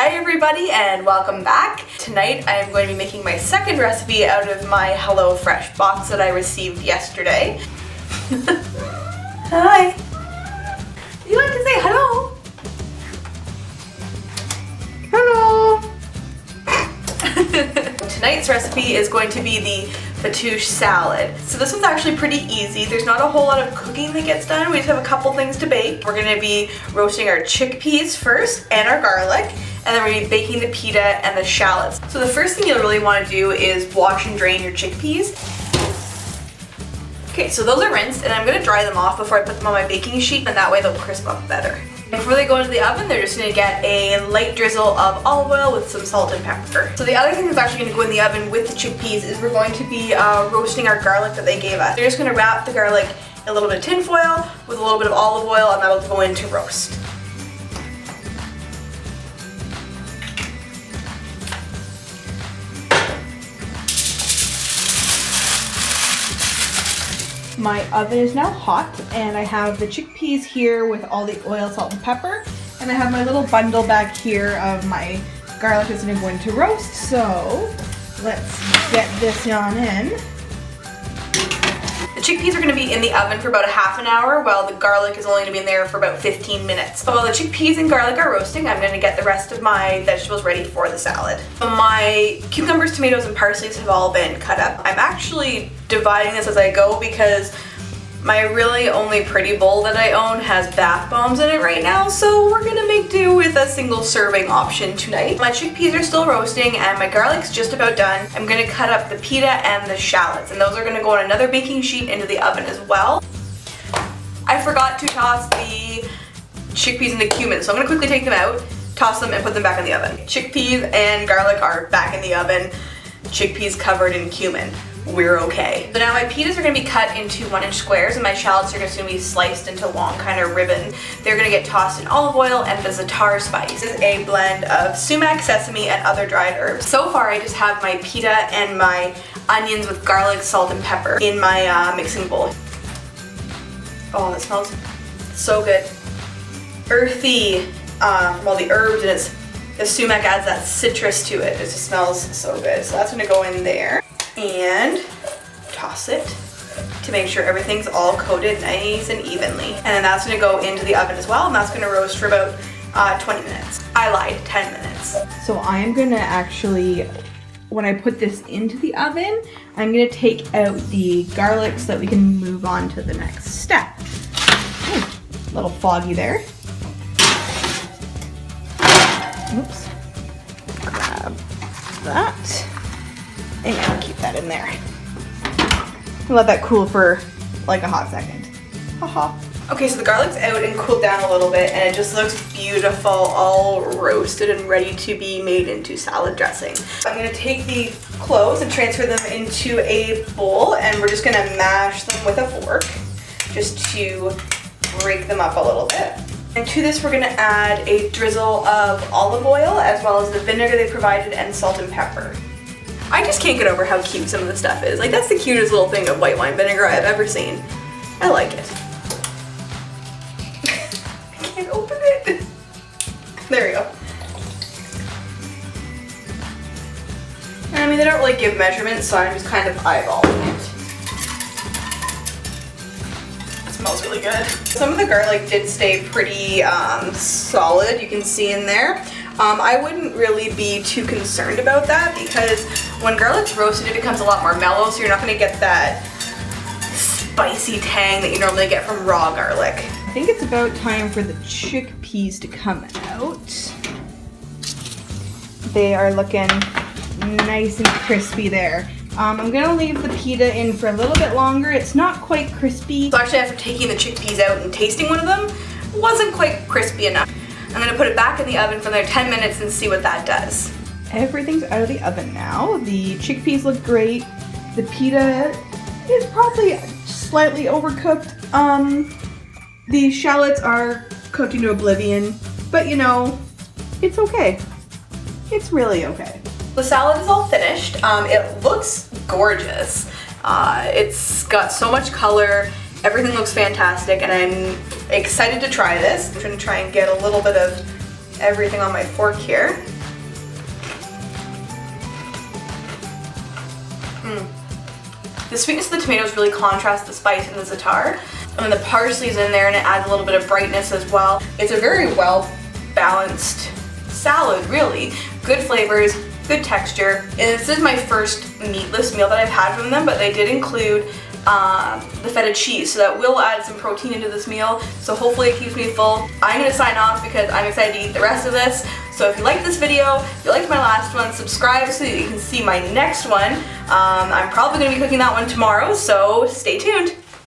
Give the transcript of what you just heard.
Hi everybody and welcome back. Tonight I am going to be making my second recipe out of my HelloFresh box that I received yesterday. Hi. You like to say hello? Hello. Tonight's recipe is going to be the Fattoush salad. So this one's actually pretty easy. There's not a whole lot of cooking that gets done. We just have a couple things to bake. We're going to be roasting our chickpeas first and our garlic. And then we're going to be baking the pita and the shallots. So the first thing you'll really want to do is wash and drain your chickpeas. Okay, so those are rinsed and I'm going to dry them off before I put them on my baking sheet, and that way they'll crisp up better. Before they go into the oven, they're just going to get a light drizzle of olive oil with some salt and pepper. So the other thing that's actually going to go in the oven with the chickpeas is we're going to be roasting our garlic that they gave us. They're just going to wrap the garlic in a little bit of tin foil with a little bit of olive oil, and that'll go in to roast. My oven is now hot and I have the chickpeas here with all the oil, salt, and pepper. And I have my little bundle back here of my garlic that's going to go into roast. So let's get this on in. The chickpeas are going to be in the oven for about a half an hour while the garlic is only going to be in there for about 15 minutes. So while the chickpeas and garlic are roasting, I'm going to get the rest of my vegetables ready for the salad. So my cucumbers, tomatoes, and parsley have all been cut up. I'm actually dividing this as I go because my really only pretty bowl that I own has bath bombs in it right now, so we're gonna make do with a single serving option tonight. My chickpeas are still roasting and my garlic's just about done. I'm gonna cut up the pita and the shallots, and those are gonna go on another baking sheet into the oven as well. I forgot to toss the chickpeas and the cumin, so I'm gonna quickly take them out, toss them, and put them back in the oven. Chickpeas and garlic are back in the oven. Chickpeas covered in cumin. We're okay. So now my pitas are going to be cut into 1-inch squares and my shallots are just going to be sliced into long kind of ribbons. They're going to get tossed in olive oil and the za'atar spice. This is a blend of sumac, sesame, and other dried herbs. So far I just have my pita and my onions with garlic, salt, and pepper in my mixing bowl. Oh, that smells so good. Earthy from all the herbs, and the sumac adds that citrus to it. It just smells so good. So that's going to go in there. And toss it to make sure everything's all coated nice and evenly. And then that's going to go into the oven as well, and that's going to roast for about 20 minutes. I lied, 10 minutes. So I am going to actually, when I put this into the oven, I'm going to take out the garlic so that we can move on to the next step. A little foggy there. Oops. Grab that. And keep that in there. Let that cool for like a hot second. Haha. Okay, so the garlic's out and cooled down a little bit, and it just looks beautiful, all roasted and ready to be made into salad dressing. I'm gonna take the cloves and transfer them into a bowl, and we're just gonna mash them with a fork just to break them up a little bit. And to this we're gonna add a drizzle of olive oil as well as the vinegar they provided and salt and pepper. I just can't get over how cute some of the stuff is. Like, that's the cutest little thing of white wine vinegar I've ever seen. I like it. I can't open it. There we go. And I mean, they don't really give measurements, so I'm just kind of eyeballing it. It smells really good. Some of the garlic did stay pretty solid, you can see in there. I wouldn't really be too concerned about that because when garlic's roasted it becomes a lot more mellow, so you're not going to get that spicy tang that you normally get from raw garlic. I think it's about time for the chickpeas to come out. They are looking nice and crispy there. I'm going to leave the pita in for a little bit longer. It's not quite crispy. So actually after taking the chickpeas out and tasting one of them, it wasn't quite crispy enough. I'm going to put it back in the oven for another 10 minutes and see what that does. Everything's out of the oven now. The chickpeas look great. The pita is probably slightly overcooked. The shallots are cooked into oblivion, but you know, it's okay. It's really okay. The salad is all finished. It looks gorgeous. It's got so much color. Everything looks fantastic, and I'm excited to try this. I'm going to try and get a little bit of everything on my fork here. The sweetness of the tomatoes really contrasts the spice in the za'atar. And then the parsley's in there and it adds a little bit of brightness as well. It's a very well balanced salad, really. Good flavors, good texture. And this is my first meatless meal that I've had from them, but they did include the feta cheese, so that will add some protein into this meal, so hopefully it keeps me full. I'm going to sign off because I'm excited to eat the rest of this. So if you liked this video, if you liked my last one, subscribe so that you can see my next one. I'm probably going to be cooking that one tomorrow, so stay tuned.